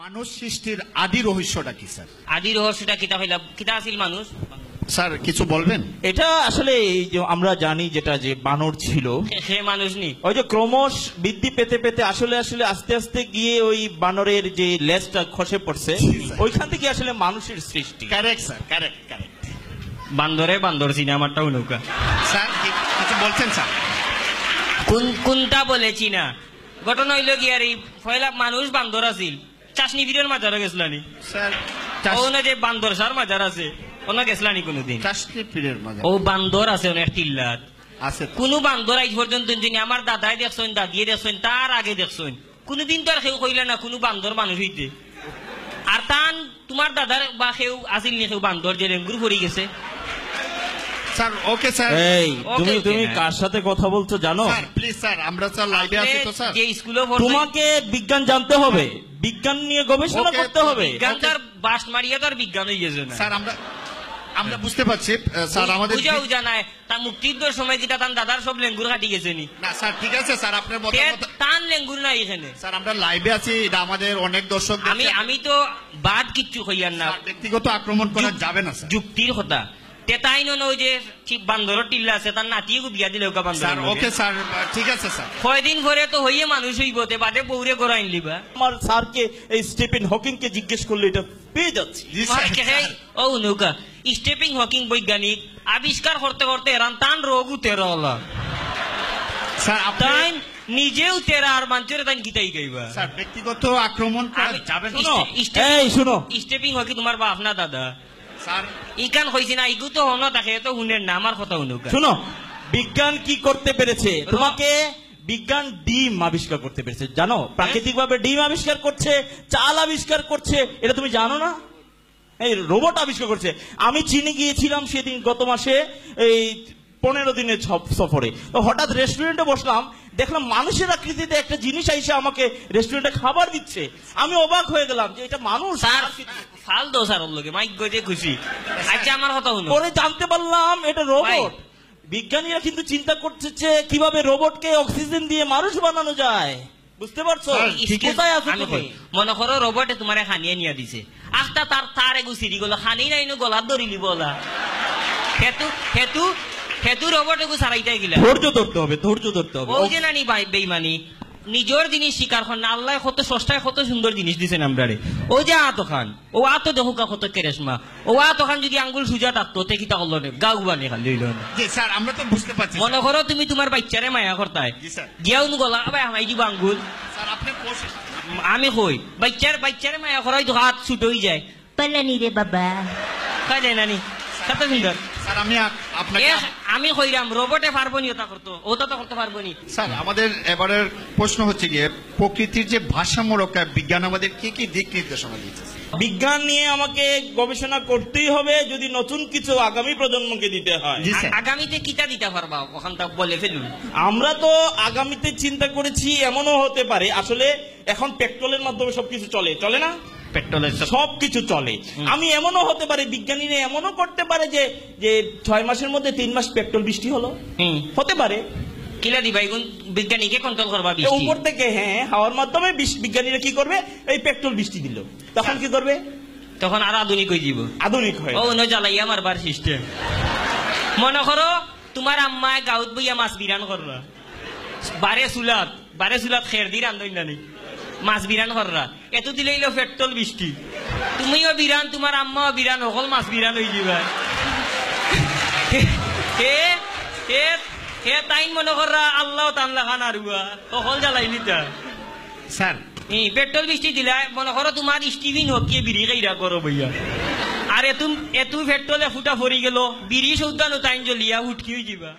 মানুষ সৃষ্টির আদি রহস্যটা কি স্যার? আদি রহস্যটা কিতা হইলা কিতা আছিল মানুষ স্যার কিছু বলবেন? এটা আসলে এই যে আমরা জানি যেটা যে বানর ছিল সে মানুষ নি ওই যে ক্রমশ বৃদ্ধি পেতে পেতে আসলে আসলে আস্তে আস্তে গিয়ে ওই বানরের যে লেজটা খসে পড়ছে ওইখান থেকে আসলে মানুষের সৃষ্টি। Correct sir, correct correct. বান্দরে বান্দর সিনেমাটাও নৌকা স্যার কিছু বলছেন স্যার? কোনটা বলেছি না ঘটনা হইল কি আর এই পয়লা মানুষ বান্দর আছিল চাষনি ফিরের মাজারে গেছিলানি স্যার ওখানে যে বান্দর সার মাজার আছে ওনা গেছিলানি কোনোদিন চাষনি পীরের মাঝে ও বান্দর আছে অনেক টিল্লাত আছে কোন বান্দর আজ পর্যন্ত যিনি আমার দাদাই দেখছেন দাদিয়ে দেখছেন তার আগে দেখছেন কোনদিন তো আর কেউ কইলে না কোনো বান্দর মানুষ হইতে আর তান তোমার দাদার বা কেউ আসিল নি কেউ বান্দর যে রেঙ্গুর পড়ে গেছে স্যার। Okay sir. এই তুমি ওকে, তুমি হ্যাঁ। কার সাথে কথা বলছো জানো? স্যার প্লিজ স্যার, আমরা স্যার লাইভে আছি তো স্যার। যে স্কুলে তোমাকে বিজ্ঞান জানতে হবে, বিজ্ঞান নিয়ে গবেষণা ওকে, করতে হবে। বিজ্ঞান তার বাস মারিয়া তার বিজ্ঞান হয়ে গেছে না স্যার আমরা বুঝতে পারছি স্যার, আমাদের বুঝাও জানায় তার মুক্তির সময় কিটা তার দাদার সব লেঙ্গুর কাটি গেছে নি না স্যার ঠিক আছে স্যার, আপনার মতামত। তান লেঙ্গুর নাই এখানে স্যার আমরা লাইভে আছি, এটা আমাদের অনেক দর্শক দেখছে। আমি তো বাদ কিচ্ছু হইয়ার না স্যার, ব্যক্তিগত আক্রমণ করা যাবে না স্যার। যুক্তির কথা তেতাই ওই যে বান্দর টিল্লা আছে তার নাতিয়ে বিয়া দিলে ওকা স্যার বান্দর ওকে স্যার, ঠিক আছে স্যার। কয়দিন পরে তো হইয়ে মানুষ হইব তে বাদে বউরে করে আনলিবা আমার স্যারকে এই স্টিফেন হকিং কে জিজ্ঞেস করলে এটা পেয়ে যাচ্ছি। জি স্যার। ও নৌকা স্টিফেন হকিং বৈজ্ঞানিক আবিষ্কার করতে করতে এরান তান রোগ তেরা হলা স্যার তাই নিজেও তেরা আর মানুষের তাই গীতাই গাইবা স্যার ব্যক্তিগত আক্রমণ করা যাবে না। এই শুনো, স্টেপিং হকি তোমার বাপ না দাদা স্যার ইকান কইছি না ইগু তো হন তাকে তো শুনেন না আমার কথা শুনুকা শুনো, বিজ্ঞান কি করতে পেরেছে? তোমাকে বিজ্ঞান ডিম আবিষ্কার করতে পেরেছে জানো? প্রাকৃতিক ভাবে ডিম আবিষ্কার করছে, চাল আবিষ্কার করছে, এটা তুমি জানো না? এই রোবট আবিষ্কার করছে। আমি চীনে গিয়েছিলাম সেদিন গত মাসে এই 15 দিনের সফরে। তো হঠাৎ রেস্টুরেন্টে বসলাম, দেখলাম মানুষের আকৃতিতে একটা জিনিস আইসে আমাকে রেস্টুরেন্টে খাবার দিচ্ছে। আমি অবাক হয়ে গেলাম যে এটা মানুষ। স্যার ফাল দো স্যার লোকে মাইক গজে খুশি আচ্ছা আমার কথা শুনো পরে জানতে পারলাম এটা রোবট। ভাই। বিজ্ঞানীরা কিন্তু চিন্তা করছে কিভাবে রোবটকে অক্সিজেন দিয়ে মানুষ বানানো যায়। বুঝতে পারছো? কোথায় আছো আমি তুমি? কই, মনে করো রোবটে তোমারে খানিয়ে নিয়ে দিছে আস্তা তার এগু সিরি গলা খানি নাই নো গলা ধরিলি বলা হেতু হেতু হেতু রোবট এগু সারাইটাই গিলা ধৈর্য ধরতে হবে, ধৈর্য ধরতে হবে। ও যে নানি ভাই বেইমানি নিজের জিনিস শিকার খান না আল্লাহ কত সস্তায় কত সুন্দর জিনিস দিছেন আমরারে ও যে আতো খান ও আতো দেখুকা কত কেরেশমা ও আতো খান যদি আঙ্গুল সুজা থাকতো তে কিতা করলো নে গাউ বানি খান লইল না জি স্যার, আমরা তো বুঝতে পারছি। মনে করো তুমি তোমার বাচ্চারে মায়া করতাই জি স্যার। গিয়াও নু গলা ভাই আমাই দিব আঙ্গুল স্যার আপনি কোর্স আমি কই বাচ্চারে মায়া করাই তো হাত ছুট হয়ে যায় পালানি রে বাবা খাই যায় নানি কত সুন্দর স্যার আমি আপনাকে আমি কইরাম রোবটে পারবো নি ওটা করতো ওটা তো করতে পারবো নি স্যার আমাদের এবারের প্রশ্ন হচ্ছে গিয়ে প্রকৃতির যে ভারসাম্য রক্ষায় বিজ্ঞান আমাদের কি কি দিক নির্দেশনা দিচ্ছে? বিজ্ঞান নিয়ে আমাকে গবেষণা করতেই হবে যদি নতুন কিছু আগামী প্রজন্মকে দিতে হয়। জি স্যার। আগামীতে কিটা দিতে পারবা ওখান তা বলে ফেলুন আমরা তো আগামীতে চিন্তা করেছি এমনও হতে পারে, আসলে এখন পেট্রোলের মাধ্যমে সবকিছু চলে, চলে না? পেট্রোলের সবকিছু চলে। আমি এমনও হতে পারে, বিজ্ঞানীরা এমনও করতে পারে যে যে 6 মাসের মধ্যে 3 মাস পেট্রোল বৃষ্টি হলো, হতে পারে। কিলা দিবা এগুন বিজ্ঞানীকে কন্ট্রোল করবা তো বৃষ্টি উপর থেকে হ্যাঁ হাওয়ার মাধ্যমে বিজ্ঞানীরা কি করবে, এই পেট্রোল বৃষ্টি দিল, তখন কি করবে? তখন আর আধুনিক হয়ে যাব আধুনিক হয়। ও নয় জ্বালাইয়া মারবার সিস্টেম মনে করো তোমার আম্মায় গাঁত বইয়া মাছ বিরান কররা বারে চুলাত খের দি রান্ধন নানি মাছ বিরান কররা এত দিলেই পেট্রোল বৃষ্টি তুমিও বিরান তোমার আম্মাও বিরান অকল মাছ বিরান হয়ে যাবা হে তাই মনে কররা আল্লাহ টানলা খান আরুয়া অকল জ্বালাই নিতা স্যার পেট্রোল বৃষ্টি দিলা মনে করো তোমার স্টিভিং হকিয়ে বিড়ি খাইরা করো বইয়া আর এতু পেট্রোলে ফুটা ফরি গেল বিড়ি সৌদানো টাইম জ্বলিয়া উঠকি হয়ে যাবা